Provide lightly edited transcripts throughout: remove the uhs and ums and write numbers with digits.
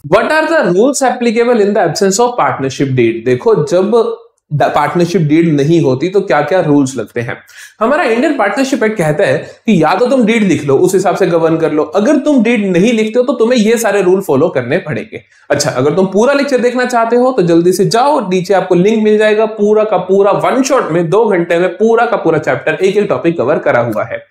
What are the rules applicable in the absence of partnership deed? देखो, जब partnership deed नहीं होती तो क्या क्या रूल्स लगते हैं। हमारा इंडियन पार्टनरशिप एक्ट कहता है कि या तो तुम डीड लिख लो, उस हिसाब से गवर्न कर लो। अगर तुम डीड नहीं लिखते हो तो तुम्हें ये सारे रूल फॉलो करने पड़ेंगे। अच्छा, अगर तुम पूरा लेक्चर देखना चाहते हो तो जल्दी से जाओ, नीचे आपको लिंक मिल जाएगा। पूरा का पूरा वन शॉट में 2 घंटे में पूरा का पूरा चैप्टर एक एक टॉपिक कवर करा हुआ है।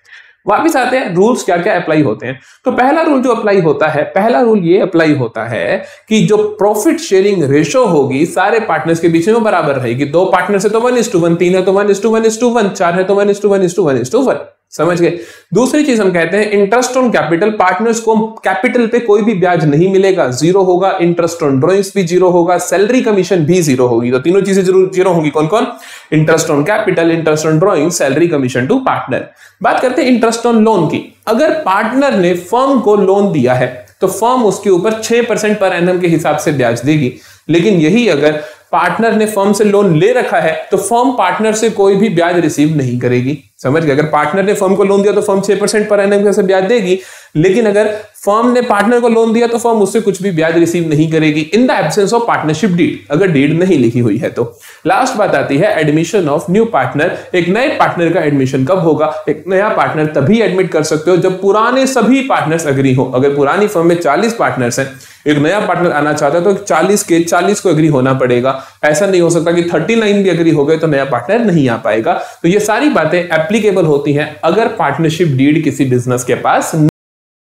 वापिस आते हैं, रूल्स क्या क्या अप्लाई होते हैं। तो पहला रूल जो अप्लाई होता है, पहला रूल ये अप्लाई होता है कि जो प्रॉफिट शेयरिंग रेशो होगी सारे पार्टनर्स के बीच में बराबर रहेगी। 2 पार्टनर्स है तो 1:1, 3 है तो 1:1:1, 4 है तो 1:1:1। समझ गए। दूसरी चीज हम कहते हैं इंटरेस्ट ऑन कैपिटल। पार्टनर्स को कैपिटल पे कोई भी ब्याज नहीं मिलेगा, 0 होगा। इंटरेस्ट ऑन ड्रॉइंग्स भी 0 होगा, सैलरी कमीशन भी 0 होगी। तो तीनों चीजें जरूर 0 होंगी। कौन कौन? Interest on capital, interest on drawing, salary commission to partner. बात करते हैं इंटरेस्ट ऑन लोन की। अगर पार्टनर ने फर्म को लोन दिया है तो फर्म उसके ऊपर 6% पर एनम के हिसाब से ब्याज देगी। लेकिन यही अगर पार्टनर ने फर्म से लोन ले रखा है तो फर्म पार्टनर से कोई भी ब्याज रिसीव नहीं करेगी। समझ गए। अगर पार्टनर ने फर्म को लोन दिया तो फर्म 6% पर एनम से ब्याज देगी, लेकिन अगर फर्म ने पार्टनर को लोन दिया तो फर्म उससे कुछ भी ब्याज रिसीव नहीं करेगी in the absence of partnership deed, अगर डीड नहीं लिखी हुई है तो। लास्ट बात आती है एडमिशन ऑफ न्यू पार्टनर। एक नए पार्टनर का एडमिशन कब होगा? एक नया पार्टनर तभी एडमिट कर सकते हो जब पुराने सभी पार्टनर्स अग्री हो। अगर पुरानी फर्म में 40 पार्टनर्स हैं, एक नया पार्टनर आना चाहता है तो 40 के 40 को एग्री होना पड़ेगा। ऐसा नहीं हो सकता कि 39 भी एग्री हो गए तो नया पार्टनर नहीं आ पाएगा। तो ये सारी बातें एप्लीकेबल होती हैं अगर पार्टनरशिप डीड किसी बिजनेस के पास